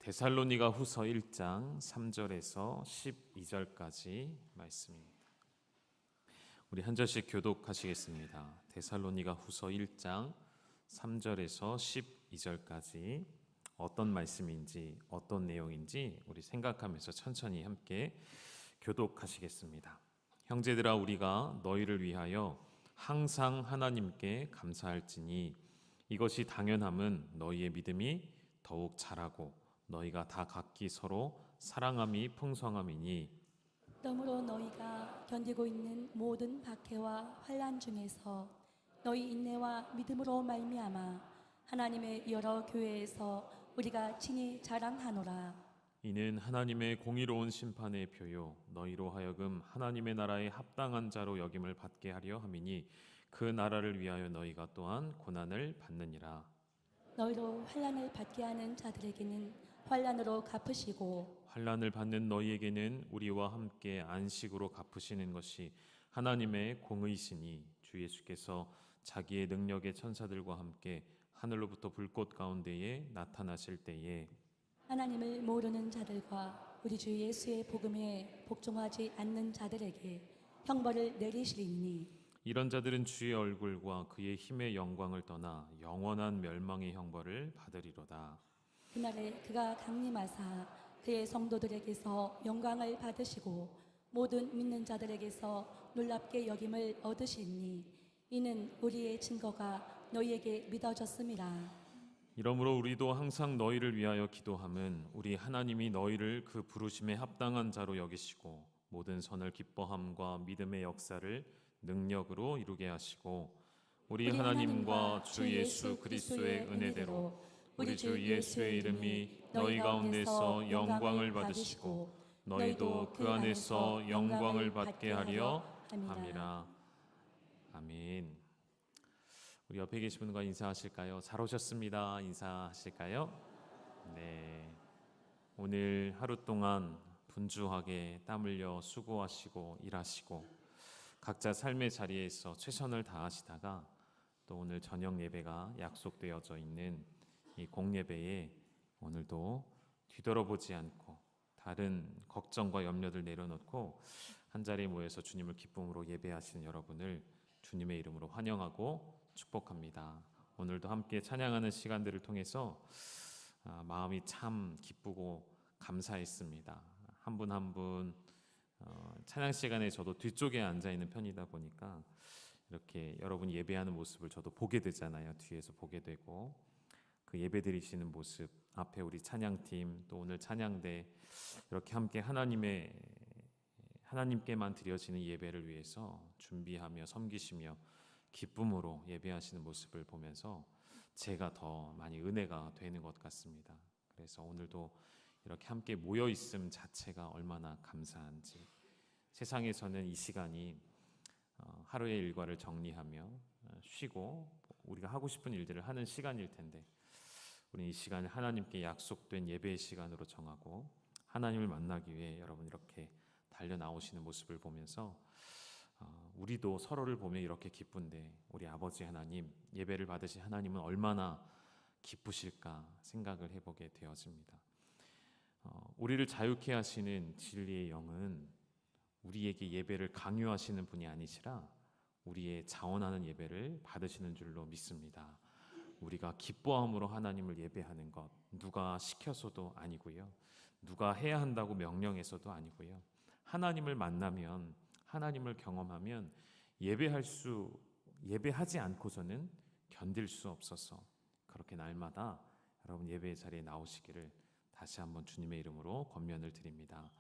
데살로니가 후서 1장 3절에서 12절까지 말씀입니다. 우리 한 절씩 교독하시겠습니다. 데살로니가 후서 1장 3절에서 12절까지 어떤 말씀인지 어떤 내용인지 우리 생각하면서 천천히 함께 교독하시겠습니다. 형제들아, 우리가 너희를 위하여 항상 하나님께 감사할지니 이것이 당연함은 너희의 믿음이 더욱 자라고 너희가 다 각기 서로 사랑함이 풍성함이니, 그러므로 너희가 견디고 있는 모든 박해와 환난 중에서 너희 인내와 믿음으로 말미암아 하나님의 여러 교회에서 우리가 친히 자랑하노라. 이는 하나님의 공의로운 심판의 표요 너희로 하여금 하나님의 나라에 합당한 자로 여김을 받게 하려 함이니 그 나라를 위하여 너희가 또한 고난을 받느니라. 너희로 환난을 받게 하는 자들에게는 환난으로 갚으시고 환난을 받는 너희에게는 우리와 함께 안식으로 갚으시는 것이 하나님의 공의시니, 주 예수께서 자기의 능력의 천사들과 함께 하늘로부터 불꽃 가운데에 나타나실 때에 하나님을 모르는 자들과 우리 주 예수의 복음에 복종하지 않는 자들에게 형벌을 내리시리니, 이런 자들은 주의 얼굴과 그의 힘의 영광을 떠나 영원한 멸망의 형벌을 받으리로다. 그날에 그가 강림하사 그의 성도들에게서 영광을 받으시고 모든 믿는 자들에게서 놀랍게 여김을 얻으시니, 이는 우리의 증거가 너희에게 믿어졌음이라. 이러므로 우리도 항상 너희를 위하여 기도함은 우리 하나님이 너희를 그 부르심에 합당한 자로 여기시고 모든 선을 기뻐함과 믿음의 역사를 능력으로 이루게 하시고 우리 하나님과 주 예수 그리스도의 은혜대로 우리 주 예수의 이름이 너희 가운데서 영광을 받으시고 너희도 그 안에서 영광을 받게 하려 함이라. 아멘. 우리 옆에 계신 분과 인사하실까요? 잘 오셨습니다. 인사하실까요? 네. 오늘 하루 동안 분주하게 땀 흘려 수고하시고 일하시고 각자 삶의 자리에서 최선을 다하시다가 또 오늘 저녁 예배가 약속되어져 있는 이 공예배에 오늘도 뒤돌아보지 않고 다른 걱정과 염려들 내려놓고 한 자리에 모여서 주님을 기쁨으로 예배하시는 여러분을 주님의 이름으로 환영하고 축복합니다. 오늘도 함께 찬양하는 시간들을 통해서 마음이 참 기쁘고 감사했습니다. 한 분 한 분 찬양 시간에 저도 뒤쪽에 앉아 있는 편이다 보니까 이렇게 여러분 예배하는 모습을 저도 보게 되잖아요. 뒤에서 보게 되고 그 예배 드리시는 모습 앞에 우리 찬양팀 또 오늘 찬양대 이렇게 함께 하나님께만 드려지는 예배를 위해서 준비하며 섬기시며 기쁨으로 예배하시는 모습을 보면서 제가 더 많이 은혜가 되는 것 같습니다. 그래서 오늘도 이렇게 함께 모여 있음 자체가 얼마나 감사한지, 세상에서는 이 시간이 하루의 일과를 정리하며 쉬고 우리가 하고 싶은 일들을 하는 시간일 텐데 우리 이 시간을 하나님께 약속된 예배의 시간으로 정하고 하나님을 만나기 위해 여러분 이렇게 달려 나오시는 모습을 보면서 우리도 서로를 보며 이렇게 기쁜데 우리 아버지 하나님, 예배를 받으신 하나님은 얼마나 기쁘실까 생각을 해보게 되어집니다. 우리를 자유케 하시는 진리의 영은 우리에게 예배를 강요하시는 분이 아니시라 우리의 자원하는 예배를 받으시는 줄로 믿습니다. 우리가 기뻐함으로 하나님을 예배하는 것 누가 시켜서도 아니고요, 누가 해야 한다고 명령해서도 아니고요, 하나님을 만나면 하나님을 경험하면 예배하지 않고서는 견딜 수 없어서 그렇게 날마다 여러분 예배의 자리에 나오시기를 다시 한번 주님의 이름으로 권면을 드립니다.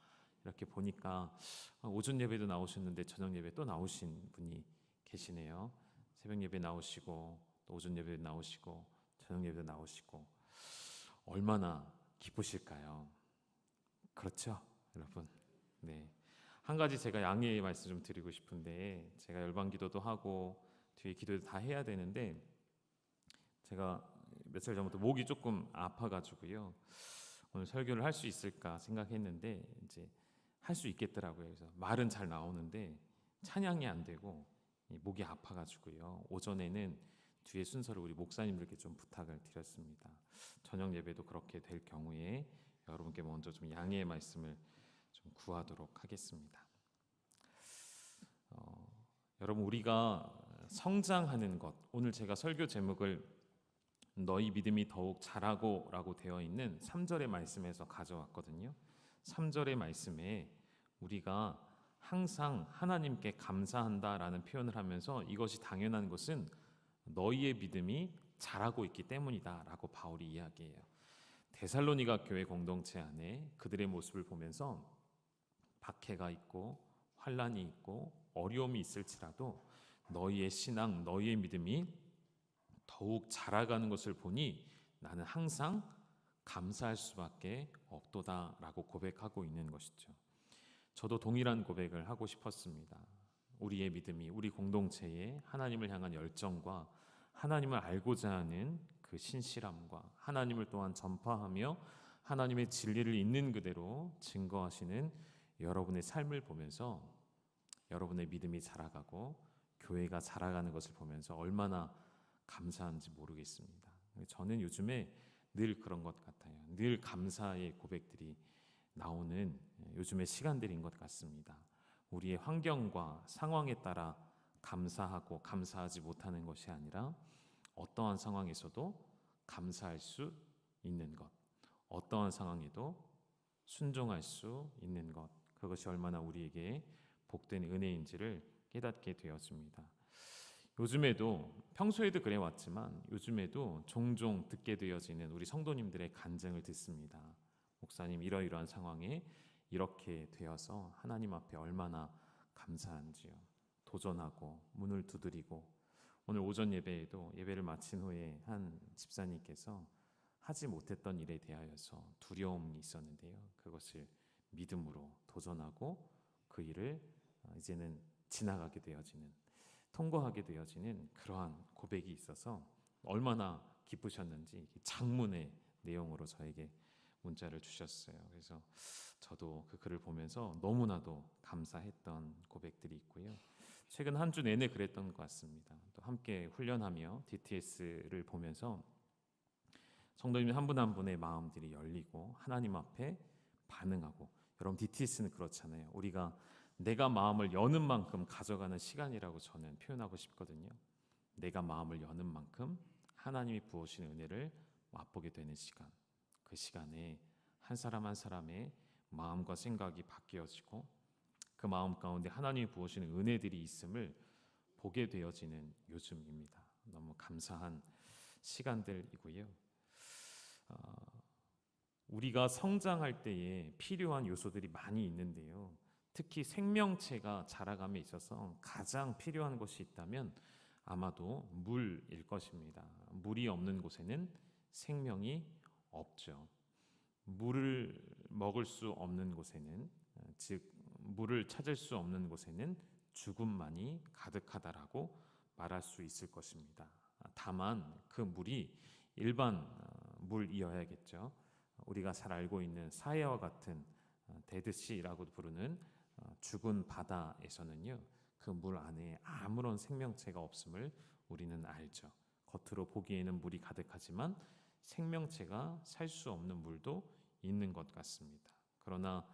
이렇게 보니까 오전 예배도 나오셨는데 저녁 예배 또 나오신 분이 계시네요. 새벽 예배 나오시고 또 오전 예배 나오시고 저녁 예배 나오시고 얼마나 기쁘실까요? 그렇죠, 여러분. 네. 한 가지 제가 양해의 말씀 좀 드리고 싶은데, 제가 열방기도도 하고 뒤에 기도도 다 해야 되는데 제가 며칠 전부터 목이 조금 아파가지고요. 오늘 설교를 할 수 있을까 생각했는데 이제 할 수 있겠더라고요. 그래서 말은 잘 나오는데 찬양이 안 되고 목이 아파가지고요. 오전에는 뒤에 순서를 우리 목사님들께 좀 부탁을 드렸습니다. 저녁 예배도 그렇게 될 경우에 여러분께 먼저 좀 양해의 말씀을 좀 구하도록 하겠습니다. 여러분, 우리가 성장하는 것, 오늘 제가 설교 제목을 너희 믿음이 더욱 자라고 라고 되어 있는 3절의 말씀에서 가져왔거든요. 3절의 말씀에 우리가 항상 하나님께 감사한다라는 표현을 하면서 이것이 당연한 것은 너희의 믿음이 자라고 있기 때문이다 라고 바울이 이야기해요. 데살로니가 교회 공동체 안에 그들의 모습을 보면서 박해가 있고 환난이 있고 어려움이 있을지라도 너희의 신앙, 너희의 믿음이 더욱 자라가는 것을 보니 나는 항상 감사할 수밖에 없도다라고 고백하고 있는 것이죠. 저도 동일한 고백을 하고 싶었습니다. 우리의 믿음이, 우리 공동체의 하나님을 향한 열정과 하나님을 알고자 하는 그 신실함과 하나님을 또한 전파하며 하나님의 진리를 있는 그대로 증거하시는 여러분의 삶을 보면서 여러분의 믿음이 자라가고 교회가 자라가는 것을 보면서 얼마나 감사한지 모르겠습니다. 저는 요즘에 늘 그런 것 같아요. 늘 감사의 고백들이 나오는 요즘의 시간들인 것 같습니다. 우리의 환경과 상황에 따라 감사하고 감사하지 못하는 것이 아니라 어떠한 상황에서도 감사할 수 있는 것, 어떠한 상황에도 순종할 수 있는 것, 그것이 얼마나 우리에게 복된 은혜인지를 깨닫게 되었습니다. 요즘에도, 평소에도 그래왔지만 요즘에도 종종 듣게 되어지는 우리 성도님들의 간증을 듣습니다. 목사님, 이러이러한 상황에 이렇게 되어서 하나님 앞에 얼마나 감사한지요. 도전하고 문을 두드리고, 오늘 오전 예배에도 예배를 마친 후에 한 집사님께서 하지 못했던 일에 대하여서 두려움이 있었는데요. 그것을 믿음으로 도전하고 그 일을 이제는 지나가게 되어지는, 통과하게 되어지는 그러한 고백이 있어서 얼마나 기쁘셨는지 장문의 내용으로 저에게 문자를 주셨어요. 그래서 저도 그 글을 보면서 너무나도 감사했던 고백들이 있고요. 최근 한 주 내내 그랬던 것 같습니다. 또 함께 훈련하며 DTS를 보면서 성도님 한 분 한 분의 마음들이 열리고 하나님 앞에 반응하고, 여러분 DTS는 그렇잖아요. 우리가 내가 마음을 여는 만큼 가져가는 시간이라고 저는 표현하고 싶거든요. 내가 마음을 여는 만큼 하나님이 부어주신 은혜를 맛보게 되는 시간, 그 시간에 한 사람 한 사람의 마음과 생각이 바뀌어지고 그 마음 가운데 하나님이 부어주신 은혜들이 있음을 보게 되어지는 요즘입니다. 너무 감사한 시간들이고요. 우리가 성장할 때에 필요한 요소들이 많이 있는데요. 특히 생명체가 자라감에 있어서 가장 필요한 것이 있다면 아마도 물일 것입니다. 물이 없는 곳에는 생명이 없죠. 물을 먹을 수 없는 곳에는, 즉 물을 찾을 수 없는 곳에는 죽음만이 가득하다라고 말할 수 있을 것입니다. 다만 그 물이 일반 물이어야겠죠. 우리가 잘 알고 있는 사해와 같은 데드시라고 부르는 죽은 바다에서는요, 그 물 안에 아무런 생명체가 없음을 우리는 알죠. 겉으로 보기에는 물이 가득하지만 생명체가 살 수 없는 물도 있는 것 같습니다. 그러나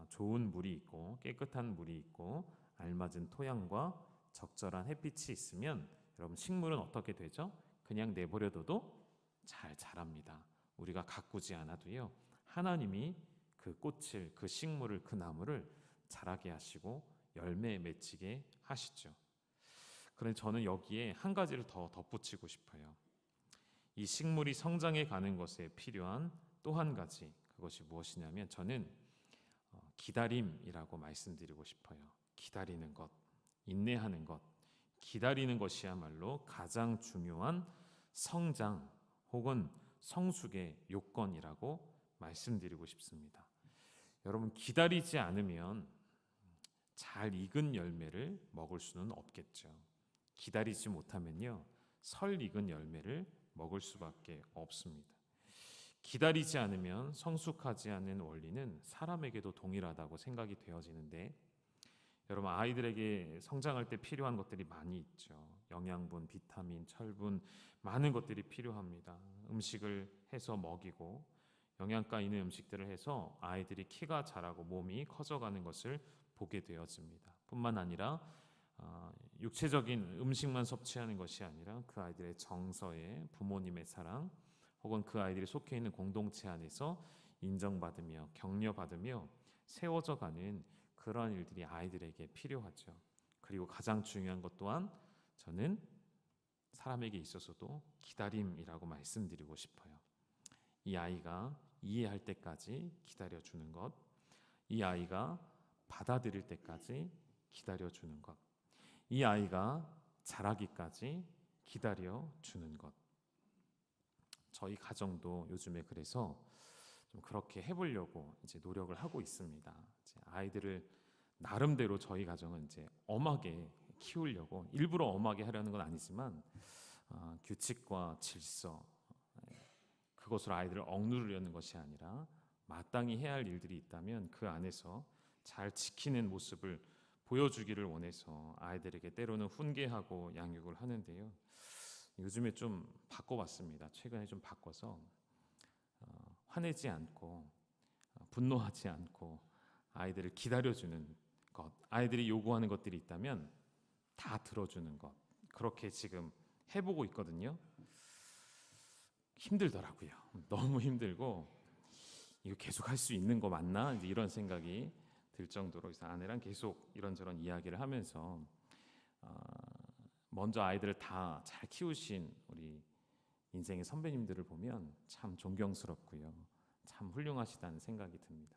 좋은 물이 있고 깨끗한 물이 있고 알맞은 토양과 적절한 햇빛이 있으면 여러분, 식물은 어떻게 되죠? 그냥 내버려둬도 잘 자랍니다. 우리가 가꾸지 않아도요, 하나님이 그 꽃을, 그 식물을, 그 나무를 자라게 하시고 열매 맺히게 하시죠. 그런데 저는 여기에 한 가지를 더 덧붙이고 싶어요. 이 식물이 성장해 가는 것에 필요한 또 한 가지, 그것이 무엇이냐면 저는 기다림이라고 말씀드리고 싶어요. 기다리는 것, 인내하는 것, 기다리는 것이야말로 가장 중요한 성장 혹은 성숙의 요건이라고 말씀드리고 싶습니다. 여러분, 기다리지 않으면 잘 익은 열매를 먹을 수는 없겠죠. 기다리지 못하면요, 설 익은 열매를 먹을 수밖에 없습니다. 기다리지 않으면 성숙하지 않은 원리는 사람에게도 동일하다고 생각이 되어지는데, 여러분, 아이들에게 성장할 때 필요한 것들이 많이 있죠. 영양분, 비타민, 철분, 많은 것들이 필요합니다. 음식을 해서 먹이고 영양가 있는 음식들을 해서 아이들이 키가 자라고 몸이 커져가는 것을 보게 되었습니다. 뿐만 아니라 육체적인 음식만 섭취하는 것이 아니라 그 아이들의 정서에 부모님의 사랑 혹은 그 아이들이 속해 있는 공동체 안에서 인정받으며 격려받으며 세워져가는 그러한 일들이 아이들에게 필요하죠. 그리고 가장 중요한 것 또한 저는 사람에게 있어서도 기다림이라고 말씀드리고 싶어요. 이 아이가 이해할 때까지 기다려주는 것, 이 아이가 받아들일 때까지 기다려주는 것, 이 아이가 자라기까지 기다려주는 것. 저희 가정도 요즘에 그래서 좀 그렇게 해보려고 이제 노력을 하고 있습니다. 이제 아이들을 나름대로 저희 가정은 이제 엄하게 키우려고, 일부러 엄하게 하려는 건 아니지만 규칙과 질서, 그것으로 아이들을 억누르려는 것이 아니라 마땅히 해야 할 일들이 있다면 그 안에서 잘 지키는 모습을 보여주기를 원해서 아이들에게 때로는 훈계하고 양육을 하는데요. 요즘에 좀 바꿔봤습니다. 최근에 좀 바꿔서 화내지 않고 분노하지 않고 아이들을 기다려주는 것, 아이들이 요구하는 것들이 있다면 다 들어주는 것, 그렇게 지금 해보고 있거든요. 힘들더라고요. 너무 힘들고 이거 계속 할 수 있는 거 맞나? 이제 이런 생각이 들 정도로 그래서 아내랑 계속 이런저런 이야기를 하면서 먼저 아이들을 다 잘 키우신 우리 인생의 선배님들을 보면 참 존경스럽고요. 참 훌륭하시다는 생각이 듭니다.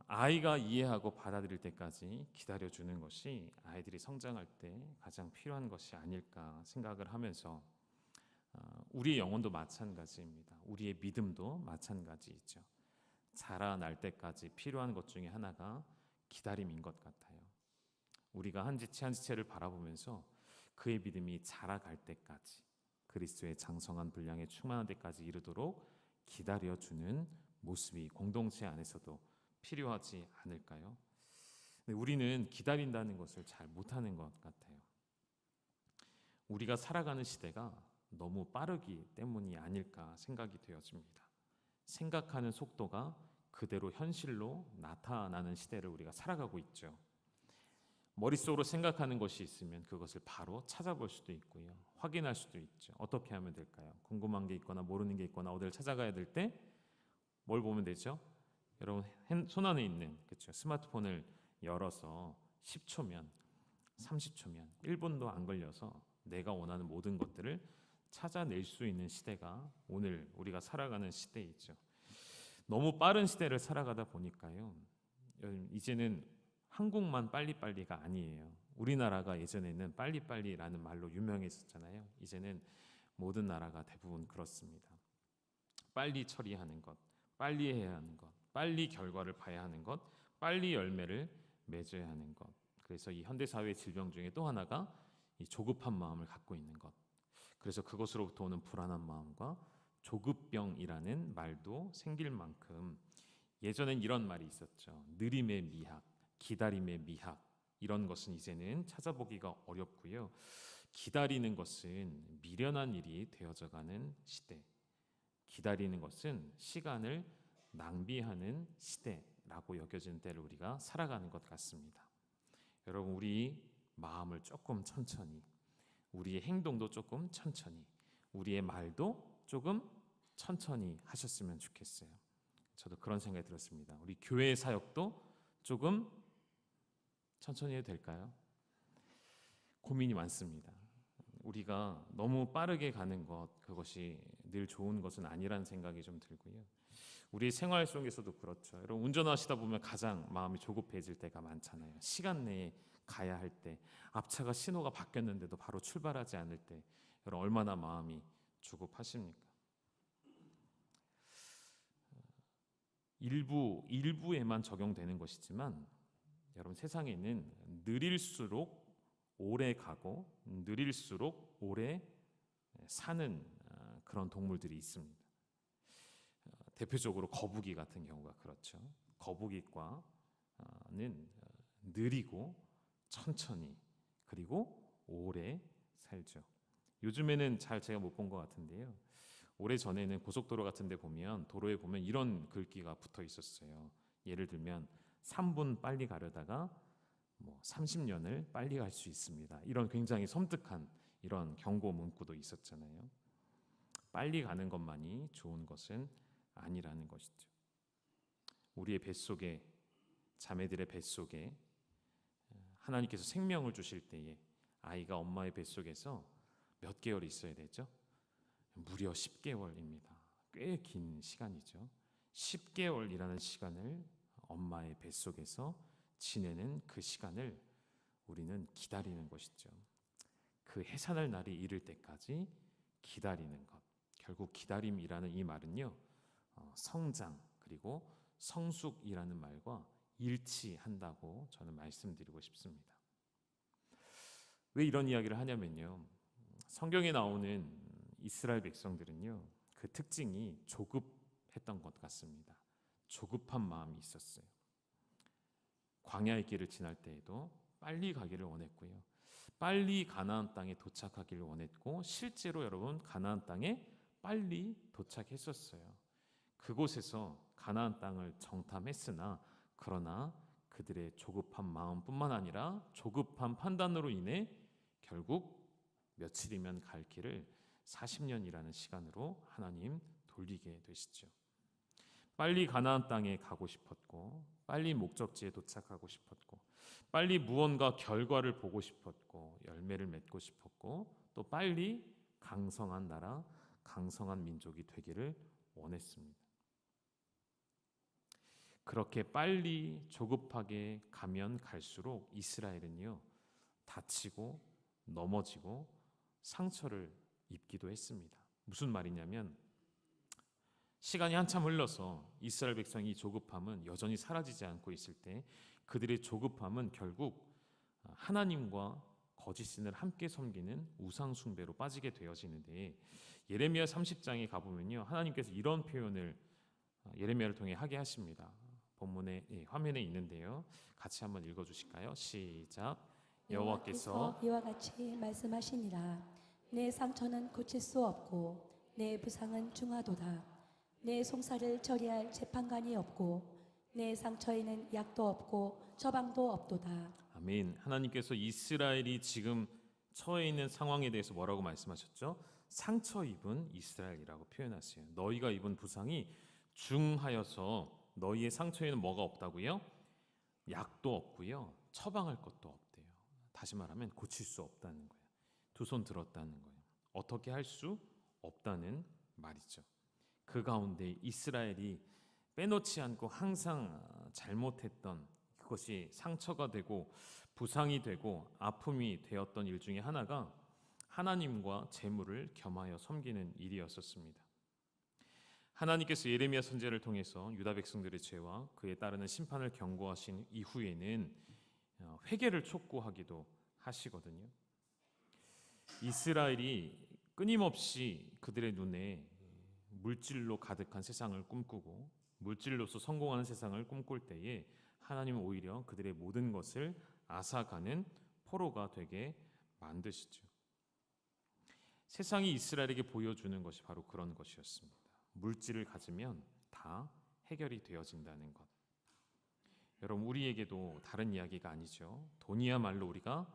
아이가 이해하고 받아들일 때까지 기다려주는 것이 아이들이 성장할 때 가장 필요한 것이 아닐까 생각을 하면서 우리의 영혼도 마찬가지입니다. 우리의 믿음도 마찬가지이죠. 자라날 때까지 필요한 것 중에 하나가 기다림인 것 같아요. 우리가 한 지체 한 지체를 바라보면서 그의 믿음이 자라갈 때까지 그리스도의 장성한 분량에 충만한 데까지 이르도록 기다려주는 모습이 공동체 안에서도 필요하지 않을까요? 근데 우리는 기다린다는 것을 잘 못하는 것 같아요. 우리가 살아가는 시대가 너무 빠르기 때문이 아닐까 생각이 되어집니다. 생각하는 속도가 그대로 현실로 나타나는 시대를 우리가 살아가고 있죠. 머릿속으로 생각하는 것이 있으면 그것을 바로 찾아볼 수도 있고요. 확인할 수도 있죠. 어떻게 하면 될까요? 궁금한 게 있거나 모르는 게 있거나 어디를 찾아가야 될 때 뭘 보면 되죠? 여러분 손 안에 있는 그렇죠? 스마트폰을 열어서 10초면 30초면 1분도 안 걸려서 내가 원하는 모든 것들을 찾아낼 수 있는 시대가 오늘 우리가 살아가는 시대이죠. 너무 빠른 시대를 살아가다 보니까요. 이제는 한국만 빨리빨리가 아니에요. 우리나라가 예전에는 빨리빨리라는 말로 유명했었잖아요. 이제는 모든 나라가 대부분 그렇습니다. 빨리 처리하는 것, 빨리 해야 하는 것, 빨리 결과를 봐야 하는 것, 빨리 열매를 맺어야 하는 것. 그래서 이 현대사회의 질병 중에 또 하나가 이 조급한 마음을 갖고 있는 것. 그래서 그것으로부터 오는 불안한 마음과 조급병이라는 말도 생길 만큼 예전엔 이런 말이 있었죠. 느림의 미학, 기다림의 미학, 이런 것은 이제는 찾아보기가 어렵고요. 기다리는 것은 미련한 일이 되어져가는 시대, 기다리는 것은 시간을 낭비하는 시대라고 여겨지는 때를 우리가 살아가는 것 같습니다. 여러분, 우리 마음을 조금 천천히, 우리의 행동도 조금 천천히, 우리의 말도 조금 천천히 하셨으면 좋겠어요. 저도 그런 생각이 들었습니다. 우리 교회 사역도 조금 천천히 해도 될까요? 고민이 많습니다. 우리가 너무 빠르게 가는 것, 그것이 늘 좋은 것은 아니라는 생각이 좀 들고요. 우리 생활 속에서도 그렇죠. 여러분 운전하시다 보면 가장 마음이 조급해질 때가 많잖아요. 시간 내에 가야 할 때, 앞차가 신호가 바뀌었는데도 바로 출발하지 않을 때, 여러분 얼마나 마음이 조급하십니까? 일부에만 적용되는 것이지만 여러분 세상에는 느릴수록 오래 가고 느릴수록 오래 사는 그런 동물들이 있습니다. 대표적으로 거북이 같은 경우가 그렇죠. 거북이과는 느리고 천천히 그리고 오래 살죠. 요즘에는 잘 제가 못 본 것 같은데요. 오래전에는 고속도로 같은 데 보면 도로에 보면 이런 글귀가 붙어 있었어요. 예를 들면 3분 빨리 가려다가 30년을 빨리 갈 수 있습니다. 이런 굉장히 섬뜩한 이런 경고 문구도 있었잖아요. 빨리 가는 것만이 좋은 것은 아니라는 것이죠. 우리의 뱃속에, 자매들의 뱃속에 하나님께서 생명을 주실 때에 아이가 엄마의 뱃속에서 몇 개월 있어야 되죠? 무려 10개월입니다. 꽤 긴 시간이죠. 10개월이라는 시간을 엄마의 뱃속에서 지내는 그 시간을 우리는 기다리는 것이죠. 그 해산할 날이 이를 때까지 기다리는 것. 결국 기다림이라는 이 말은요, 성장 그리고 성숙이라는 말과 일치한다고 저는 말씀드리고 싶습니다. 왜 이런 이야기를 하냐면요, 성경에 나오는 이스라엘 백성들은요, 그 특징이 조급했던 것 같습니다. 조급한 마음이 있었어요. 광야의 길을 지날 때에도 빨리 가기를 원했고요, 빨리 가나안 땅에 도착하기를 원했고, 실제로 여러분 가나안 땅에 빨리 도착했었어요. 그곳에서 가나안 땅을 정탐했으나 그러나 그들의 조급한 마음뿐만 아니라 조급한 판단으로 인해 결국 며칠이면 갈 길을 40년이라는 시간으로 하나님 돌리게 되시죠. 빨리 가나안 땅에 가고 싶었고, 빨리 목적지에 도착하고 싶었고, 빨리 무언가 결과를 보고 싶었고, 열매를 맺고 싶었고, 또 빨리 강성한 나라, 강성한 민족이 되기를 원했습니다. 그렇게 빨리 조급하게 가면 갈수록 이스라엘은요, 다치고 넘어지고 상처를 입기도 했습니다. 무슨 말이냐면, 시간이 한참 흘러서 이스라엘 백성이 조급함은 여전히 사라지지 않고 있을 때 그들의 조급함은 결국 하나님과 거짓 신을 함께 섬기는 우상 숭배로 빠지게 되어지는데, 예레미야 30장에 가보면요, 하나님께서 이런 표현을 예레미야를 통해 하게 하십니다. 본문에 화면에 있는데요, 같이 한번 읽어주실까요? 시작. 여호와께서 이와 같이 말씀하시니라. 내 상처는 고칠 수 없고 내 부상은 중하도다. 내 송사를 처리할 재판관이 없고 내 상처에는 약도 없고 처방도 없도다. 아멘. 하나님께서 이스라엘이 지금 처해 있는 상황에 대해서 뭐라고 말씀하셨죠? 상처 입은 이스라엘이라고 표현하세요. 너희가 입은 부상이 중하여서 너희의 상처에는 뭐가 없다고요? 약도 없고요, 처방할 것도 없대요. 다시 말하면 고칠 수 없다는 거예요. 두 손 들었다는 거예요. 어떻게 할 수 없다는 말이죠. 그 가운데 이스라엘이 빼놓지 않고 항상 잘못했던 그것이 상처가 되고 부상이 되고 아픔이 되었던 일 중에 하나가 하나님과 재물을 겸하여 섬기는 일이었었습니다. 하나님께서 예레미야 선지자를 통해서 유다 백성들의 죄와 그에 따르는 심판을 경고하신 이후에는 회개를 촉구하기도 하시거든요. 이스라엘이 끊임없이 그들의 눈에 물질로 가득한 세상을 꿈꾸고 물질로서 성공하는 세상을 꿈꿀 때에 하나님은 오히려 그들의 모든 것을 앗아가는 포로가 되게 만드시죠. 세상이 이스라엘에게 보여주는 것이 바로 그런 것이었습니다. 물질을 가지면 다 해결이 되어진다는 것. 여러분, 우리에게도 다른 이야기가 아니죠. 돈이야말로 우리가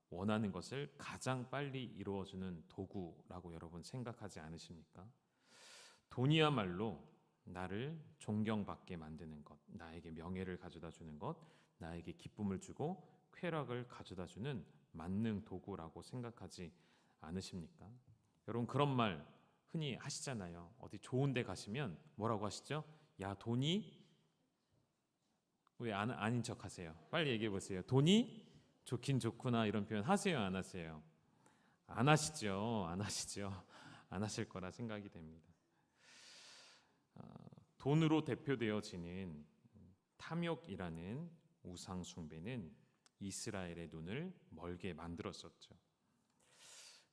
원하는 것을 가장 빨리 이루어주는 도구라고 여러분 생각하지 않으십니까? 돈이야말로 나를 존경받게 만드는 것, 나에게 명예를 가져다 주는 것, 나에게 기쁨을 주고 쾌락을 가져다 주는 만능 도구라고 생각하지 않으십니까? 여러분, 그런 말 흔히 하시잖아요. 어디 좋은 데 가시면 뭐라고 하시죠? 야, 돈이 왜 아닌 척 하세요? 빨리 얘기해 보세요. 돈이 좋긴 좋구나, 이런 표현 하세요, 안 하세요? 안 하시죠. 안 하시죠. 안 하실 거라 생각이 됩니다. 돈으로 대표되어지는 탐욕이라는 우상 숭배는 이스라엘의 눈을 멀게 만들었었죠.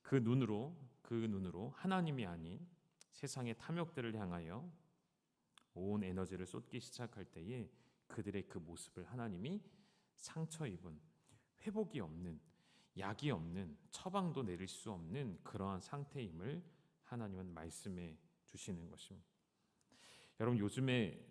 그 눈으로 하나님이 아닌 세상의 탐욕들을 향하여 온 에너지를 쏟기 시작할 때에 그들의 그 모습을 하나님이 상처 입은, 회복이 없는, 약이 없는, 처방도 내릴 수 없는 그러한 상태임을 하나님은 말씀해 주시는 것입니다. 여러분 요즘에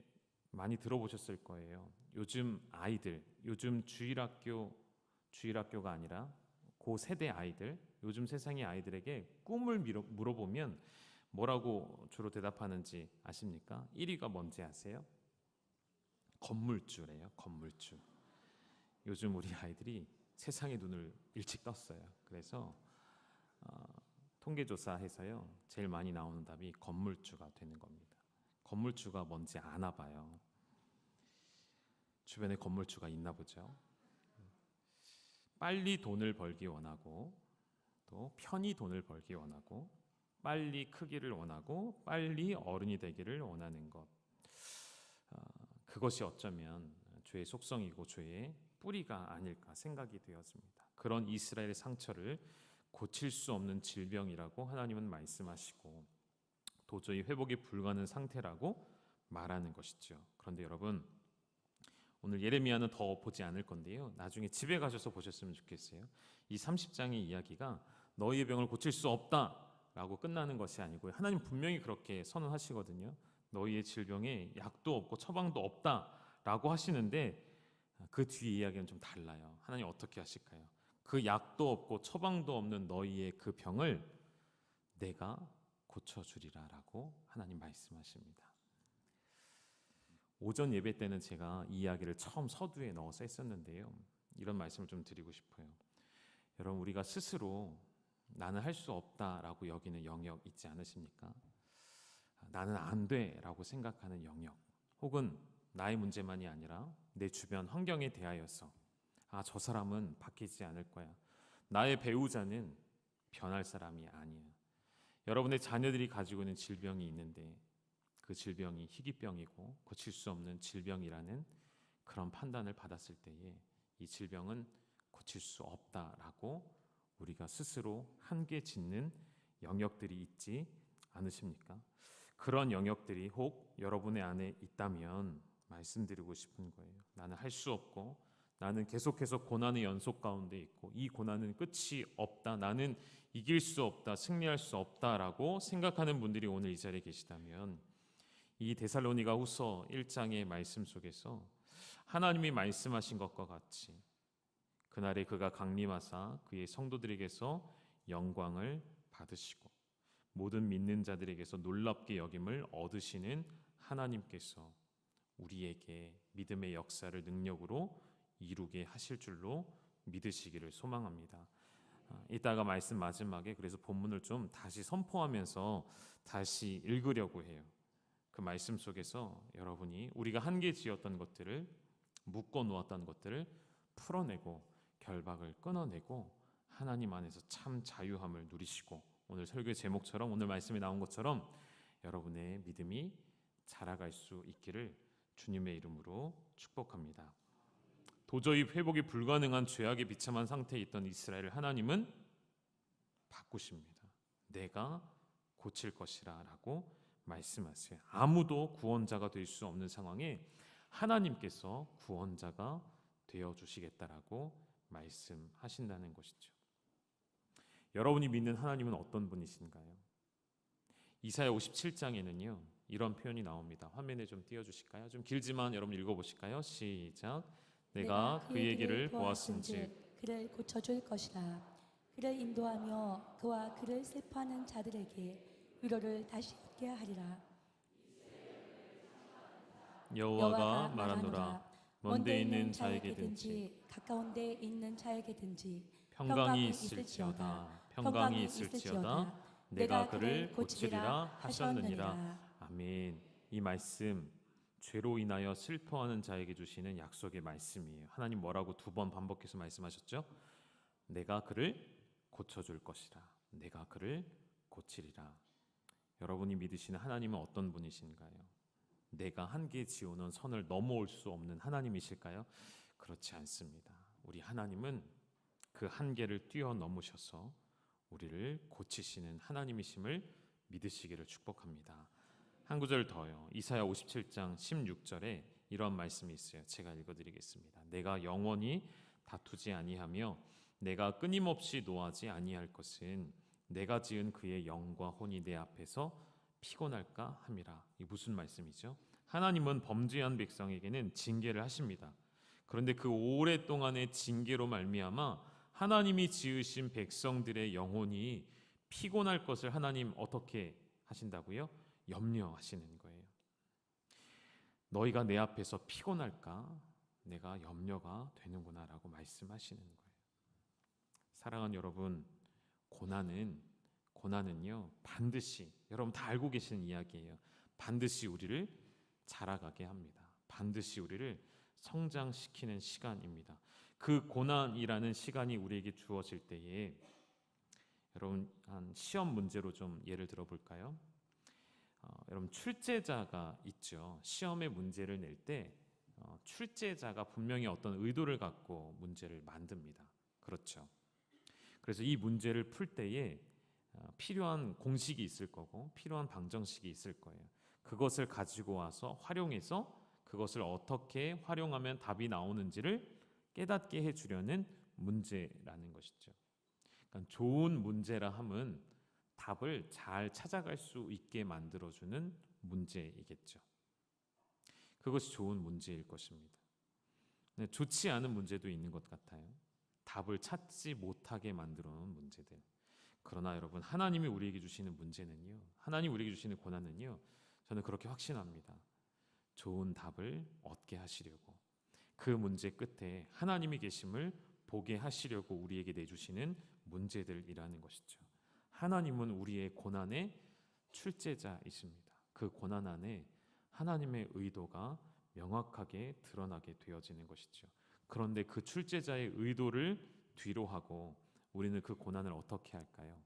많이 들어보셨을 거예요. 요즘 아이들, 요즘 주일학교가 아니라 그 세대 아이들, 요즘 세상의 아이들에게 꿈을 물어보면 뭐라고 주로 대답하는지 아십니까? 1위가 뭔지 아세요? 건물주래요. 건물주. 요즘 우리 아이들이 세상의 눈을 일찍 떴어요. 그래서 통계조사해서요, 제일 많이 나오는 답이 건물주가 되는 겁니다. 건물주가 뭔지 아나 봐요. 주변에 건물주가 있나 보죠. 빨리 돈을 벌기 원하고, 또 편히 돈을 벌기 원하고, 빨리 크기를 원하고, 빨리 어른이 되기를 원하는 것. 그것이 어쩌면 죄의 속성이고 죄의 뿌리가 아닐까 생각이 되었습니다. 그런 이스라엘의 상처를 고칠 수 없는 질병이라고 하나님은 말씀하시고 도저히 회복이 불가능한 상태라고 말하는 것이죠. 그런데 여러분, 오늘 예레미야는 더 보지 않을 건데요, 나중에 집에 가셔서 보셨으면 좋겠어요. 이 30장의 이야기가 너희의 병을 고칠 수 없다라고 끝나는 것이 아니고요, 하나님 분명히 그렇게 선언하시거든요. 너희의 질병에 약도 없고 처방도 없다라고 하시는데 그 뒤에 이야기는 좀 달라요. 하나님 어떻게 하실까요? 그 약도 없고 처방도 없는 너희의 그 병을 내가 고쳐주리라라고 하나님 말씀하십니다. 오전 예배 때는 제가 이 이야기를 처음 서두에 넣어서 했었는데요, 이런 말씀을 좀 드리고 싶어요. 여러분, 우리가 스스로 나는 할 수 없다라고 여기는 영역 있지 않으십니까? 나는 안 돼라고 생각하는 영역, 혹은 나의 문제만이 아니라 내 주변 환경에 대하여서 저 사람은 바뀌지 않을 거야, 나의 배우자는 변할 사람이 아니야, 여러분의 자녀들이 가지고 있는 질병이 있는데 그 질병이 희귀병이고 고칠 수 없는 질병이라는 그런 판단을 받았을 때에 이 질병은 고칠 수 없다라고 우리가 스스로 한계 짓는 영역들이 있지 않으십니까? 그런 영역들이 혹 여러분의 안에 있다면 말씀드리고 싶은 거예요. 나는 할 수 없고, 나는 계속해서 고난의 연속 가운데 있고, 이 고난은 끝이 없다, 나는 이길 수 없다, 승리할 수 없다라고 생각하는 분들이 오늘 이 자리에 계시다면, 이 데살로니가 후서 1장의 말씀 속에서 하나님이 말씀하신 것과 같이 그날에 그가 강림하사 그의 성도들에게서 영광을 받으시고 모든 믿는 자들에게서 놀랍게 여김을 얻으시는 하나님께서 우리에게 믿음의 역사를 능력으로 이루게 하실 줄로 믿으시기를 소망합니다. 이따가 말씀 마지막에 그래서 본문을 좀 다시 선포하면서 다시 읽으려고 해요. 그 말씀 속에서 여러분이 우리가 한계 지었던 것들을, 묶어 놓았던 것들을 풀어내고 결박을 끊어내고 하나님 안에서 참 자유함을 누리시고, 오늘 설교의 제목처럼, 오늘 말씀에 나온 것처럼 여러분의 믿음이 자라갈 수 있기를 주님의 이름으로 축복합니다. 도저히 회복이 불가능한 죄악에 비참한 상태에 있던 이스라엘을 하나님은 바꾸십니다. 내가 고칠 것이라 라고 말씀하세요. 아무도 구원자가 될 수 없는 상황에 하나님께서 구원자가 되어주시겠다라고 말씀하신다는 것이죠. 여러분이 믿는 하나님은 어떤 분이신가요? 이사야 57장에는요 이런 표현이 나옵니다. 화면에 좀 띄워주실까요? 좀 길지만 여러분 읽어보실까요? 시작. 내가 그 얘기를 보았은즉 그를 고쳐줄 것이라. 그를 인도하며 그와 그를 슬퍼하는 자들에게 위로를 다시 얻게 하리라. 여호와가 말하노라. 먼데 있는 자에게든지 가까운 데 있는 자에게든지 평강이 있을지어다. 평강이 있을지어다. 내가 그를 고치리라 하셨느니라. 아멘. 이 말씀 죄로 인하여 슬퍼하는 자에게 주시는 약속의 말씀이에요. 하나님 뭐라고 두 번 반복해서 말씀하셨죠? 내가 그를 고쳐줄 것이라. 내가 그를 고치리라. 여러분이 믿으시는 하나님은 어떤 분이신가요? 내가 한계 지우는 선을 넘어올 수 없는 하나님이실까요? 그렇지 않습니다. 우리 하나님은 그 한계를 뛰어넘으셔서 우리를 고치시는 하나님이심을 믿으시기를 축복합니다. 한 구절 더요. 이사야 57장 16절에 이런 말씀이 있어요. 제가 읽어드리겠습니다. 내가 영원히 다투지 아니하며 내가 끊임없이 노하지 아니할 것은 내가 지은 그의 영과 혼이 내 앞에서 피곤할까 함이라. 이 무슨 말씀이죠? 하나님은 범죄한 백성에게는 징계를 하십니다. 그런데 그 오랫동안의 징계로 말미암아 하나님이 지으신 백성들의 영혼이 피곤할 것을 하나님 어떻게 하신다고요? 염려하시는 거예요. 너희가 내 앞에서 피곤할까? 내가 염려가 되는구나라고 말씀하시는 거예요. 사랑하는 여러분, 고난은요 반드시, 여러분 다 알고 계시는 이야기예요. 반드시 우리를 자라가게 합니다. 반드시 우리를 성장시키는 시간입니다. 그 고난이라는 시간이 우리에게 주어질 때에 여러분 한 시험 문제로 좀 예를 들어볼까요? 여러분 출제자가 있죠. 시험에 문제를 낼 때 출제자가 분명히 어떤 의도를 갖고 문제를 만듭니다. 그렇죠. 그래서 이 문제를 풀 때에 필요한 공식이 있을 거고 필요한 방정식이 있을 거예요. 그것을 가지고 와서 활용해서 그것을 어떻게 활용하면 답이 나오는지를 깨닫게 해주려는 문제라는 것이죠. 그러니까 좋은 문제라 함은 답을 잘 찾아갈 수 있게 만들어주는 문제이겠죠. 그것이 좋은 문제일 것입니다. 좋지 않은 문제도 있는 것 같아요. 답을 찾지 못하게 만들어 놓은 문제들. 그러나 여러분, 하나님이 우리에게 주시는 문제는요, 하나님 우리에게 주시는 고난은요, 저는 그렇게 확신합니다. 좋은 답을 얻게 하시려고, 그 문제 끝에 하나님이 계심을 보게 하시려고 우리에게 내주시는 문제들이라는 것이죠. 하나님은 우리의 고난의 출제자이십니다. 그 고난 안에 하나님의 의도가 명확하게 드러나게 되어지는 것이죠. 그런데 그 출제자의 의도를 뒤로하고 우리는 그 고난을 어떻게 할까요?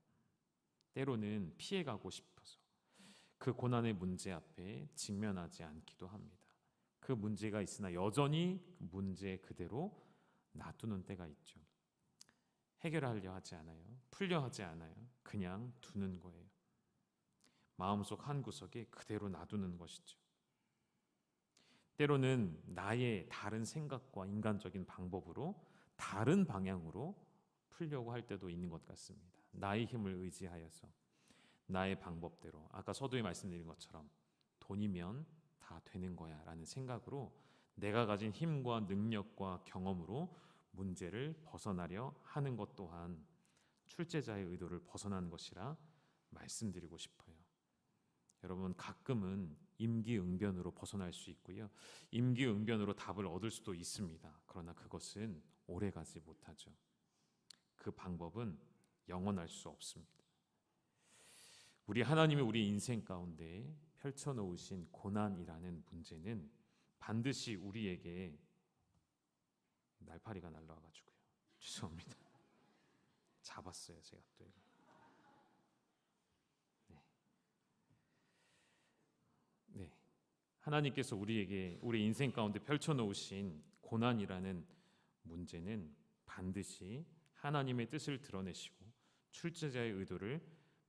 때로는 피해가고 싶어서 그 고난의 문제 앞에 직면하지 않기도 합니다. 그 문제가 있으나 여전히 그 문제 그대로 놔두는 때가 있죠. 해결하려 하지 않아요. 풀려 하지 않아요. 그냥 두는 거예요. 마음속 한 구석에 그대로 놔두는 것이죠. 때로는 나의 다른 생각과 인간적인 방법으로 다른 방향으로 풀려고 할 때도 있는 것 같습니다. 나의 힘을 의지하여서 나의 방법대로, 아까 서두에 말씀드린 것처럼 돈이면 다 되는 거야 라는 생각으로 내가 가진 힘과 능력과 경험으로 문제를 벗어나려 하는 것 또한 출제자의 의도를 벗어나는 것이라 말씀드리고 싶어요. 여러분, 가끔은 임기응변으로 벗어날 수 있고요, 임기응변으로 답을 얻을 수도 있습니다. 그러나 그것은 오래가지 못하죠. 그 방법은 영원할 수 없습니다. 우리 하나님이 우리 인생 가운데 펼쳐놓으신 고난이라는 문제는 반드시 우리에게, 날파리가 날라와가지고요, 죄송합니다. 잡았어요 제가 또 이거. 네. 하나님께서 우리에게 우리 인생 가운데 펼쳐놓으신 고난이라는 문제는 반드시 하나님의 뜻을 드러내시고 출제자의 의도를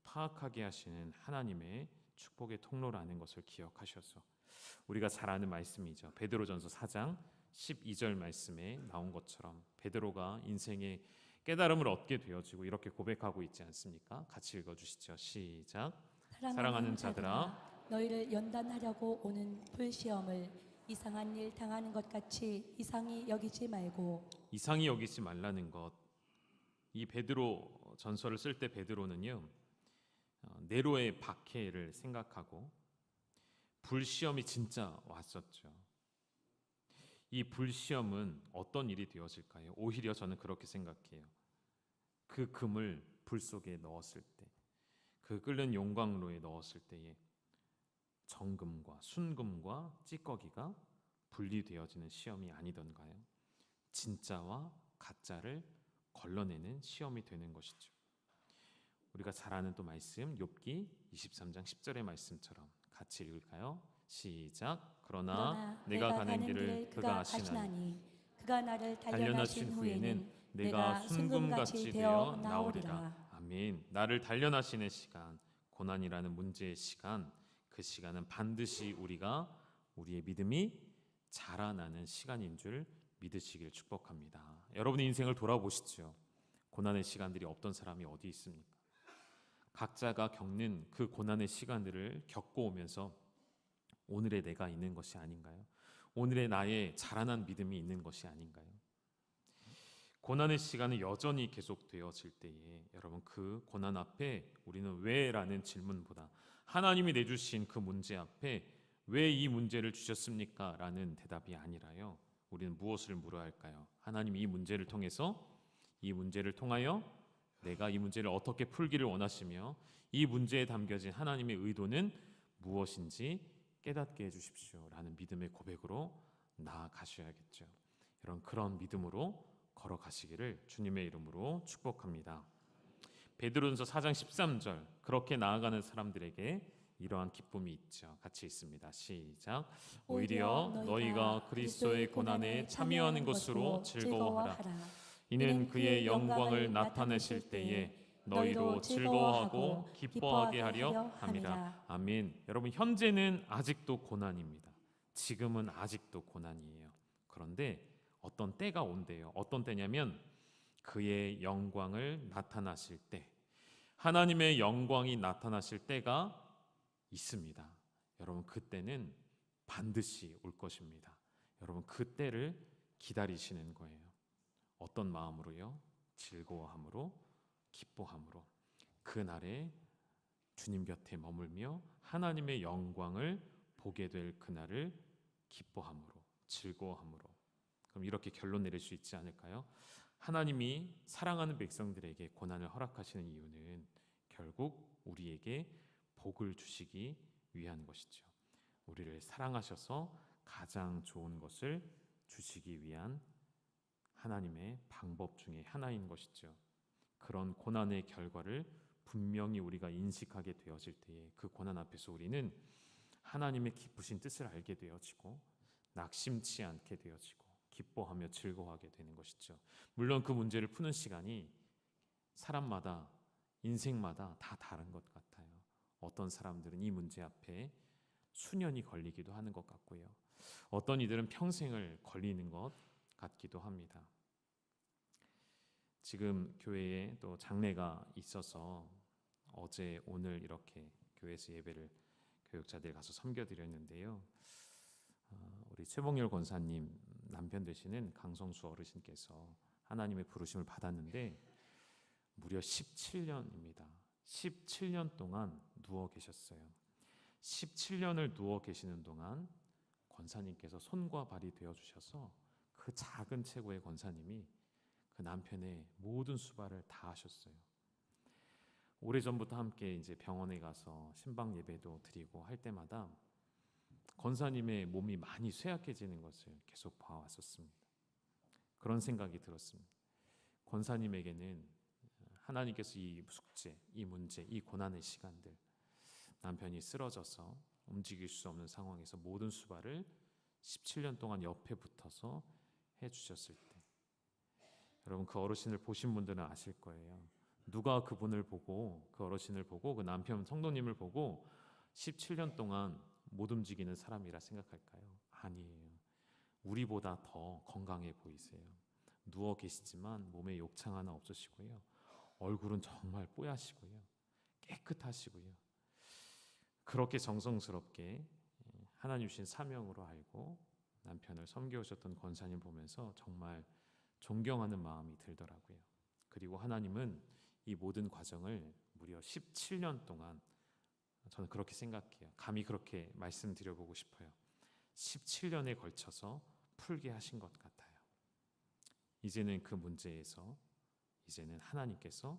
파악하게 하시는 하나님의 축복의 통로라는 것을 기억하셔서, 우리가 잘 아는 말씀이죠. 베드로전서 4장 12절 말씀에 나온 것처럼 베드로가 인생의 깨달음을 얻게 되어지고 이렇게 고백하고 있지 않습니까? 같이 읽어주시죠. 시작. 사랑하는 자들아, 너희를 연단하려고 오는 불시험을 이상한 일 당하는 것 같이 이상히 여기지 말고. 이상히 여기지 말라는 것. 이 베드로 전서를 쓸 때 베드로는요, 네로의 박해를 생각하고 불시험이 진짜 왔었죠. 이 불시험은 어떤 일이 되어질까요? 오히려 저는 그렇게 생각해요. 그 금을 불 속에 넣었을 때, 그 끓는 용광로에 넣었을 때에 정금과 순금과 찌꺼기가 분리되어지는 시험이 아니던가요? 진짜와 가짜를 걸러내는 시험이 되는 것이죠. 우리가 잘 아는 또 말씀, 욥기 23장 10절의 말씀처럼 같이 읽을까요? 시작. 그러나 내가 가는 길을 그가 아시나니 그가 나를 단련하신 후에는 내가 순금같이 되어 나오리라. 아멘. 나를 단련하시는 시간, 고난이라는 문제의 시간, 그 시간은 반드시 우리가 우리의 믿음이 자라나는 시간인 줄 믿으시길 축복합니다. 여러분의 인생을 돌아보시죠. 고난의 시간들이 없던 사람이 어디 있습니까? 각자가 겪는 그 고난의 시간들을 겪고 오면서 오늘의 내가 있는 것이 아닌가요? 오늘의 나의 자라난 믿음이 있는 것이 아닌가요? 고난의 시간은 여전히 계속되어질 때에 여러분, 그 고난 앞에 우리는 왜라는 질문보다 하나님이 내주신 그 문제 앞에 왜 이 문제를 주셨습니까? 라는 대답이 아니라요, 우리는 무엇을 물어야 할까요? 하나님, 이 문제를 통해서, 이 문제를 통하여 내가 이 문제를 어떻게 풀기를 원하시며 이 문제에 담겨진 하나님의 의도는 무엇인지 깨닫게 해주십시오 라는 믿음의 고백으로 나아가셔야겠죠. 여러분, 그런 믿음으로 걸어가시기를 주님의 이름으로 축복합니다. 베드로전서 4장 13절, 그렇게 나아가는 사람들에게 이러한 기쁨이 있죠. 같이 있습니다. 시작. 오히려 너희가 그리스도의 고난에 참여하는 것으로 즐거워하라. 이는 그의 영광을 나타내실 때에 너희로 즐거워하고 기뻐하게 하려 함이라. 아멘. 여러분, 현재는 아직도 고난입니다. 지금은 아직도 고난이에요. 그런데 어떤 때가 온대요. 어떤 때냐면 그의 영광을 나타나실 때, 하나님의 영광이 나타나실 때가 있습니다. 여러분, 그때는 반드시 올 것입니다. 여러분, 그때를 기다리시는 거예요. 어떤 마음으로요? 즐거워함으로, 기뻐함으로. 그날에 주님 곁에 머물며 하나님의 영광을 보게 될 그날을 기뻐함으로, 즐거워함으로. 그럼 이렇게 결론 내릴 수 있지 않을까요? 하나님이 사랑하는 백성들에게 고난을 허락하시는 이유는 결국 우리에게 복을 주시기 위한 것이죠. 우리를 사랑하셔서 가장 좋은 것을 주시기 위한 하나님의 방법 중에 하나인 것이죠. 그런 고난의 결과를 분명히 우리가 인식하게 되어질 때에 그 고난 앞에서 우리는 하나님의 기쁘신 뜻을 알게 되어지고 낙심치 않게 되어지고 기뻐하며 즐거워하게 되는 것이죠. 물론 그 문제를 푸는 시간이 사람마다, 인생마다 다 다른 것 같아요. 어떤 사람들은 이 문제 앞에 수년이 걸리기도 하는 것 같고요. 어떤 이들은 평생을 걸리는 것 같기도 합니다. 지금 교회에 또 장례가 있어서 어제 오늘 이렇게 교회에서 예배를 교육자들 가서 섬겨드렸는데요. 우리 최봉열 권사님 남편 되시는 강성수 어르신께서 하나님의 부르심을 받았는데 무려 17년입니다. 17년 동안 누워 계셨어요. 17년을 누워 계시는 동안 권사님께서 손과 발이 되어주셔서 그 작은 체구의 권사님이 그 남편의 모든 수발을 다 하셨어요. 오래전부터 함께 이제 병원에 가서 신방 예배도 드리고 할 때마다 권사님의 몸이 많이 쇠약해지는 것을 계속 봐왔었습니다. 그런 생각이 들었습니다. 권사님에게는 하나님께서 이 숙제, 이 문제, 이 고난의 시간들, 남편이 쓰러져서 움직일 수 없는 상황에서 모든 수발을 17년 동안 옆에 붙어서 해주셨을 때, 여러분, 그 어르신을 보신 분들은 아실 거예요. 누가 그분을 보고, 그 어르신을 보고, 그 남편 성도님을 보고 17년 동안 못 움직이는 사람이라 생각할까요? 아니에요. 우리보다 더 건강해 보이세요. 누워 계시지만 몸에 욕창 하나 없으시고요. 얼굴은 정말 뽀얗시고요. 깨끗하시고요. 그렇게 정성스럽게 하나님 주신 사명으로 알고 남편을 섬겨오셨던 권사님 보면서 정말 존경하는 마음이 들더라고요. 그리고 하나님은 이 모든 과정을 무려 17년 동안, 저는 그렇게 생각해요. 감히 그렇게 말씀드려보고 싶어요. 17년에 걸쳐서 풀게 하신 것 같아요. 이제는 그 문제에서 이제는 하나님께서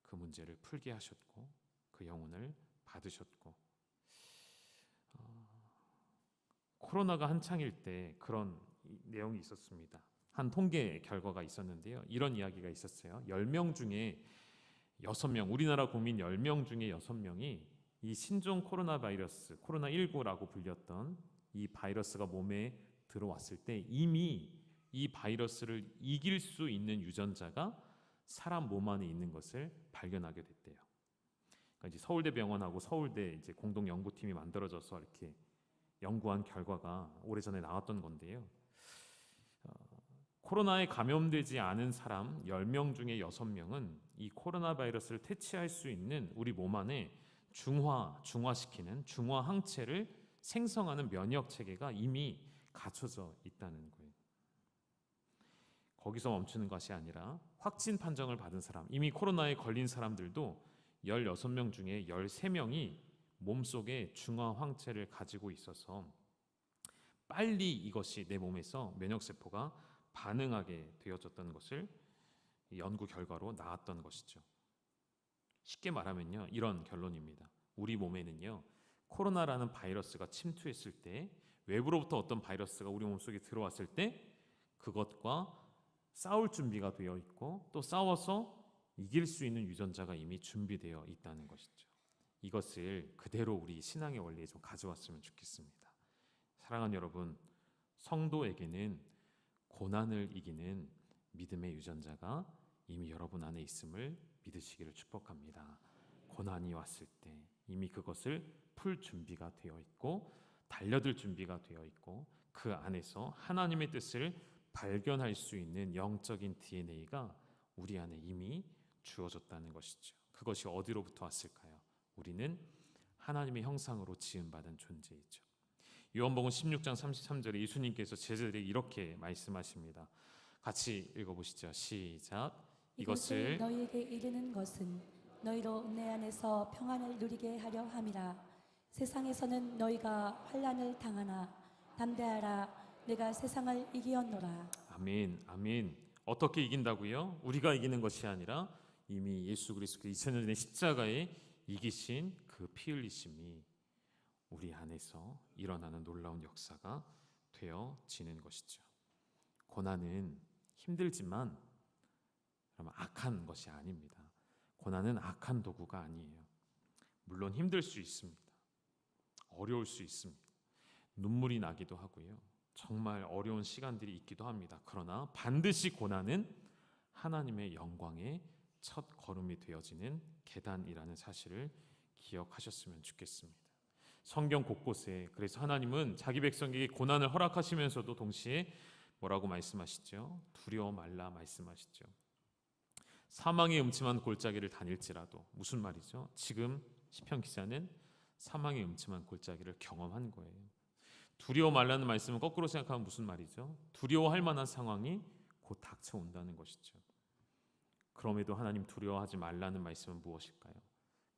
그 문제를 풀게 하셨고 그 영혼을 받으셨고, 코로나가 한창일 때 그런 내용이 있었습니다. 한 통계 결과가 있었는데요. 이런 이야기가 있었어요. 10명 중에 6명, 우리나라 국민 10명 중에 6명이 이 신종 코로나 바이러스, 코로나19라고 불렸던 이 바이러스가 몸에 들어왔을 때 이미 이 바이러스를 이길 수 있는 유전자가 사람 몸 안에 있는 것을 발견하게 됐대요. 그러니까 이제 서울대병원하고 서울대 이제 공동 연구팀이 만들어져서 이렇게 연구한 결과가 오래전에 나왔던 건데요. 코로나에 감염되지 않은 사람 10명 중에 6명은 이 코로나 바이러스를 퇴치할 수 있는 우리 몸 안에 중화시키는 중화 항체를 생성하는 면역 체계가 이미 갖춰져 있다는 거예요. 거기서 멈추는 것이 아니라 확진 판정을 받은 사람, 이미 코로나에 걸린 사람들도 16명 중에 13명이 몸속에 중화 항체를 가지고 있어서 빨리 이것이 내 몸에서 면역세포가 반응하게 되어졌던 것을 연구 결과로 나왔던 것이죠. 쉽게 말하면요, 이런 결론입니다. 우리 몸에는요, 코로나라는 바이러스가 침투했을 때, 외부로부터 어떤 바이러스가 우리 몸속에 들어왔을 때 그것과 싸울 준비가 되어 있고 또 싸워서 이길 수 있는 유전자가 이미 준비되어 있다는 것이죠. 이것을 그대로 우리 신앙의 원리에 좀 가져왔으면 좋겠습니다. 사랑하는 여러분, 성도에게는 고난을 이기는 믿음의 유전자가 이미 여러분 안에 있음을 믿으시기를 축복합니다. 고난이 왔을 때 이미 그것을 풀 준비가 되어 있고 달려들 준비가 되어 있고 그 안에서 하나님의 뜻을 발견할 수 있는 영적인 DNA가 우리 안에 이미 주어졌다는 것이죠. 그것이 어디로부터 왔을까요? 우리는 하나님의 형상으로 지음받은 존재이죠. 요한복음 16장 33절에 예수님께서 제자들에게 이렇게 말씀하십니다. 같이 읽어보시죠. 시작. 이것을 너희에게 이르는 것은 너희로 내 안에서 평안을 누리게 하려 함이라. 세상에서는 너희가 환난을 당하나 담대하라. 내가 세상을 이기었노라. 아멘, 아멘. 어떻게 이긴다고요? 우리가 이기는 것이 아니라 이미 예수 그리스도의 2000년 전에 십자가에 이기신 그 피 흘리심이 우리 안에서 일어나는 놀라운 역사가 되어지는 것이죠. 고난은 힘들지만 그러면 악한 것이 아닙니다. 고난은 악한 도구가 아니에요. 물론 힘들 수 있습니다. 어려울 수 있습니다. 눈물이 나기도 하고요. 정말 어려운 시간들이 있기도 합니다. 그러나 반드시 고난은 하나님의 영광의 첫 걸음이 되어지는 계단이라는 사실을 기억하셨으면 좋겠습니다. 성경 곳곳에 그래서 하나님은 자기 백성에게 고난을 허락하시면서도 동시에 뭐라고 말씀하시죠? 두려워 말라 말씀하시죠. 사망의 음침한 골짜기를 다닐지라도 무슨 말이죠? 지금 시편 기자는 사망의 음침한 골짜기를 경험한 거예요. 두려워 말라는 말씀은 거꾸로 생각하면 무슨 말이죠? 두려워할 만한 상황이 곧 닥쳐온다는 것이죠. 그럼에도 하나님 두려워하지 말라는 말씀은 무엇일까요?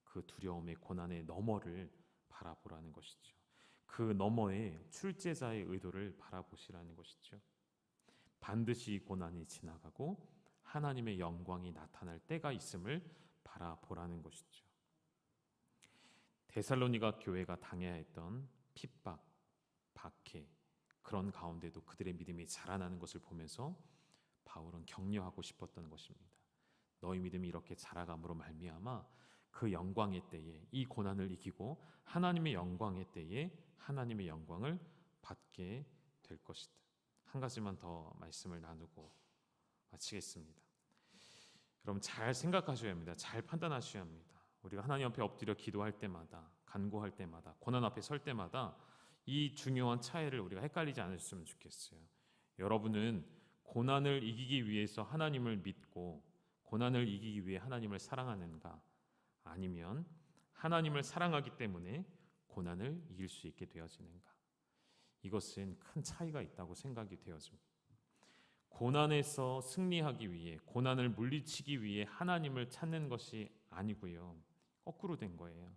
그 두려움의 고난의 너머를 바라보라는 것이죠. 그 너머의 출제자의 의도를 바라보시라는 것이죠. 반드시 이 고난이 지나가고 하나님의 영광이 나타날 때가 있음을 바라보라는 것이죠. 데살로니가 교회가 당해야 했던 핍박, 박해, 그런 가운데도 그들의 믿음이 자라나는 것을 보면서 바울은 격려하고 싶었던 것입니다. 너희 믿음이 이렇게 자라감으로 말미암아 그 영광의 때에 이 고난을 이기고 하나님의 영광의 때에 하나님의 영광을 받게 될 것이다. 한 가지만 더 말씀을 나누고 마치겠습니다. 여러분 잘 생각하셔야 합니다. 잘 판단하셔야 합니다. 우리가 하나님 앞에 엎드려 기도할 때마다, 간구할 때마다, 고난 앞에 설 때마다 이 중요한 차이를 우리가 헷갈리지 않으셨으면 좋겠어요. 여러분은 고난을 이기기 위해서 하나님을 믿고 고난을 이기기 위해 하나님을 사랑하는가? 아니면 하나님을 사랑하기 때문에 고난을 이길 수 있게 되어지는가? 이것은 큰 차이가 있다고 생각이 되어집니다. 고난에서 승리하기 위해, 고난을 물리치기 위해 하나님을 찾는 것이 아니고요. 거꾸로 된 거예요.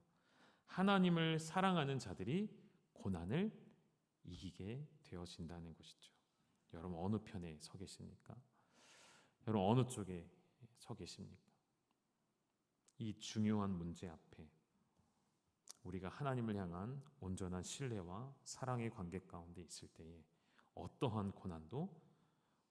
하나님을 사랑하는 자들이 고난을 이기게 되어진다는 것이죠. 여러분 어느 편에 서 계십니까? 여러분 어느 쪽에 서 계십니까? 이 중요한 문제 앞에 우리가 하나님을 향한 온전한 신뢰와 사랑의 관계 가운데 있을 때에 어떠한 고난도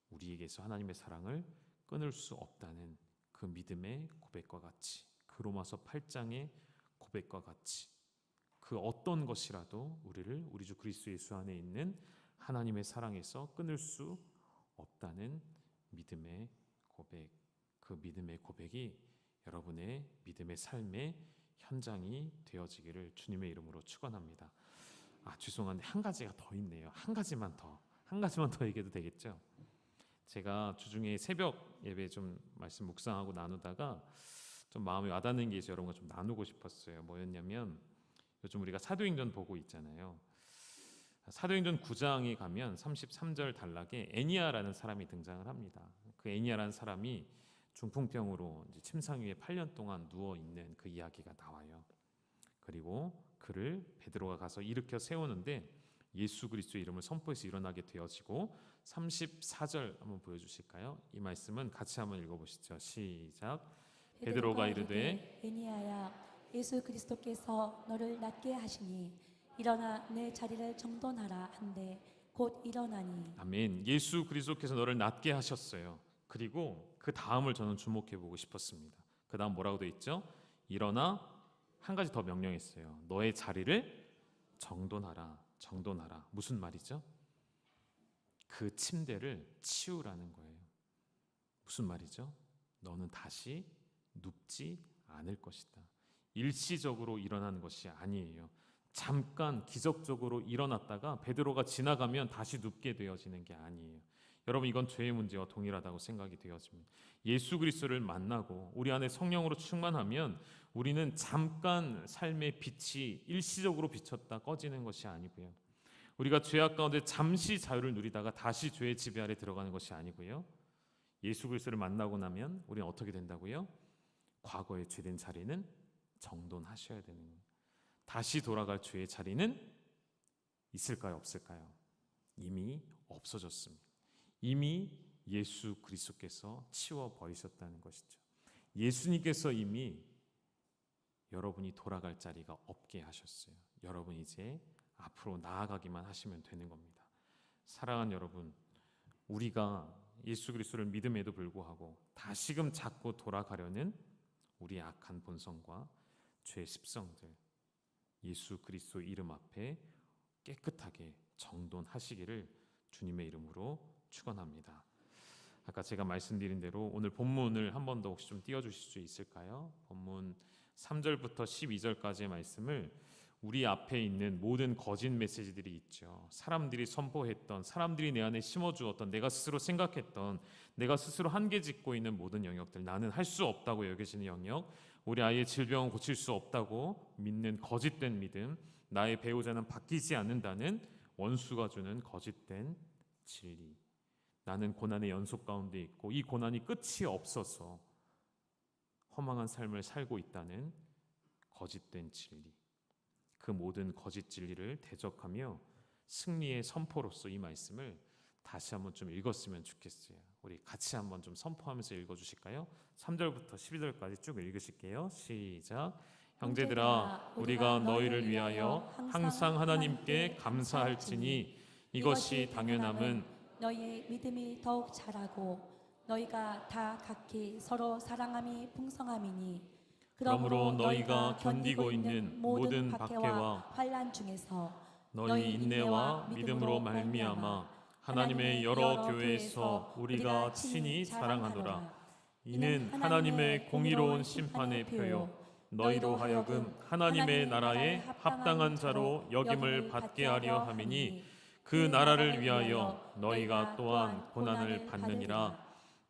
우리에게서 하나님의 사랑을 끊을 수 없다는 그 믿음의 고백과 같이, 그 로마서 8장의 고백과 같이 그 어떤 것이라도 우리를 우리 주 그리스도 예수 안에 있는 하나님의 사랑에서 끊을 수 없다는 믿음의 고백, 그 믿음의 고백이 여러분의 믿음의 삶의 현장이 되어지기를 주님의 이름으로 축원합니다. 죄송한데 한 가지가 더 있네요. 한 가지만 더 얘기해도 되겠죠? 제가 주중에 새벽 예배 좀 말씀 묵상하고 나누다가 좀 마음에 와닿는 게 있어서 여러분과 좀 나누고 싶었어요. 뭐였냐면 요즘 우리가 사도행전 보고 있잖아요. 사도행전 9장에 가면 33절 단락에 애니아라는 사람이 등장을 합니다. 그 애니아라는 사람이 중풍병으로 이제 침상 위에 8년 동안 누워 있는 그 이야기가 나와요. 그리고 그를 베드로가 가서 일으켜 세우는데 예수 그리스도의 이름을 선포해서 일어나게 되어지고 34절 한번 보여주실까요? 이 말씀은 같이 한번 읽어보시죠. 시작. 베드로가 이르되 애니아야, 예수 그리스도께서 너를 낫게 하시니 일어나 내 자리를 정돈하라 한데 곧 일어나니. 아멘. 예수 그리스도께서 너를 낫게 하셨어요. 그리고 그 다음을 저는 주목해 보고 싶었습니다. 그 다음 뭐라고 돼 있죠? 일어나, 한 가지 더 명령했어요. 너의 자리를 정돈하라. 정돈하라. 무슨 말이죠? 그 침대를 치우라는 거예요. 무슨 말이죠? 너는 다시 눕지 않을 것이다. 일시적으로 일어나는 것이 아니에요. 잠깐 기적적으로 일어났다가 베드로가 지나가면 다시 눕게 되어지는 게 아니에요. 여러분, 이건 죄의 문제와 동일하다고 생각이 되어집니다. 예수 그리스도를 만나고 우리 안에 성령으로 충만하면 우리는 잠깐 삶의 빛이 일시적으로 비쳤다 꺼지는 것이 아니고요. 우리가 죄악 가운데 잠시 자유를 누리다가 다시 죄의 지배 아래 들어가는 것이 아니고요. 예수 그리스도를 만나고 나면 우리는 어떻게 된다고요? 과거의 죄된 자리는 정돈하셔야 되는 거예요. 다시 돌아갈 죄의 자리는 있을까요? 없을까요? 이미 없어졌습니다. 이미 예수 그리스도께서 치워버리셨다는 것이죠. 예수님께서 이미 여러분이 돌아갈 자리가 없게 하셨어요. 여러분 이제 앞으로 나아가기만 하시면 되는 겁니다. 사랑하는 여러분, 우리가 예수 그리스도를 믿음에도 불구하고 다시금 자꾸 돌아가려는 우리의 악한 본성과 죄의 습성들, 예수 그리스도 이름 앞에 깨끗하게 정돈하시기를 주님의 이름으로 축원합니다. 아까 제가 말씀드린 대로 오늘 본문을 한 번 더 혹시 좀 띄워주실 수 있을까요? 본문 3절부터 12절까지의 말씀을 우리 앞에 있는 모든 거짓 메시지들이 있죠. 사람들이 선포했던, 사람들이 내 안에 심어주었던, 내가 스스로 생각했던, 내가 스스로 한계 짓고 있는 모든 영역들, 나는 할 수 없다고 여겨지는 영역, 우리 아이의 질병을 고칠 수 없다고 믿는 거짓된 믿음, 나의 배우자는 바뀌지 않는다는 원수가 주는 거짓된 진리, 나는 고난의 연속 가운데 있고 이 고난이 끝이 없어서 허망한 삶을 살고 있다는 거짓된 진리, 그 모든 거짓 진리를 대적하며 승리의 선포로서 이 말씀을 다시 한번 좀 읽었으면 좋겠어요. 우리 같이 한번 좀 선포하면서 읽어주실까요? 3절부터 12절까지 쭉 읽으실게요. 시작. 형제들아, 우리가 너희를 위하여 항상 하나님께 감사할지니 이것이 당연함은 너희의 믿음이 더욱 자라고 너희가 다 각기 서로 사랑함이 풍성함이니. 그러므로 너희가 견디고 있는 모든 박해와 환난 중에서 너희 인내와 믿음으로 말미암아 하나님의 여러 교회에서 우리가 친히 자랑하노라. 이는 하나님의 공의로운 심판의 표요 너희로 하여금 하나님의 나라에 합당한 자로 여김을 받게 하려 함이니 그 나라를 위하여 너희가 또한 고난을 받느니라.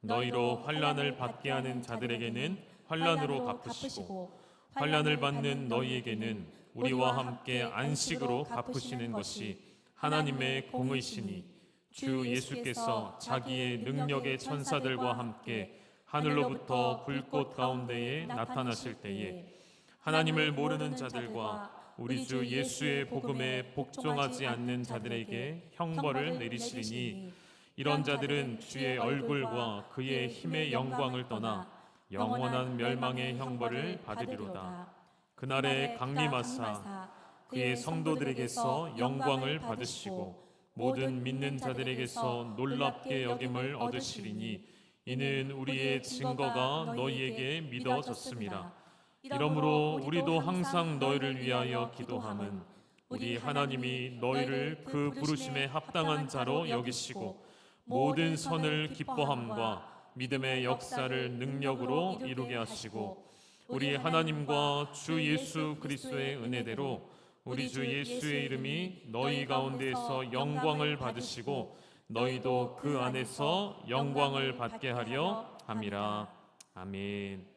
너희로 환난을 받게 하는 자들에게는 환난으로 갚으시고 환난을 받는 너희에게는 우리와 함께 안식으로 갚으시는 것이 하나님의 공의시니 주 예수께서 자기의 능력의 천사들과 함께 하늘로부터 불꽃 가운데에 나타나실 때에 하나님을 모르는 자들과 우리 주 예수의 복음에 복종하지 않는 자들에게 형벌을 내리시리니 이런 자들은 주의 얼굴과 그의 힘의 영광을 떠나 영원한 멸망의 형벌을 받으리로다. 그날에 강림하사 그의 성도들에게서 영광을 받으시고 모든 믿는 자들에게서 놀랍게 여김을 얻으시리니 이는 우리의 증거가 너희에게 믿어졌습니다. 이러므로 우리도 항상 너희를 위하여 기도함은 우리 하나님이 너희를 그 부르심에 합당한 자로 여기시고 모든 선을 기뻐함과 믿음의 역사를 능력으로 이루게 하시고 우리 하나님과 주 예수 그리스도의 은혜대로 우리 주 예수의 이름이 너희 가운데에서 영광을 받으시고 너희도 그 안에서 영광을 받게 하려 함이라. 아멘.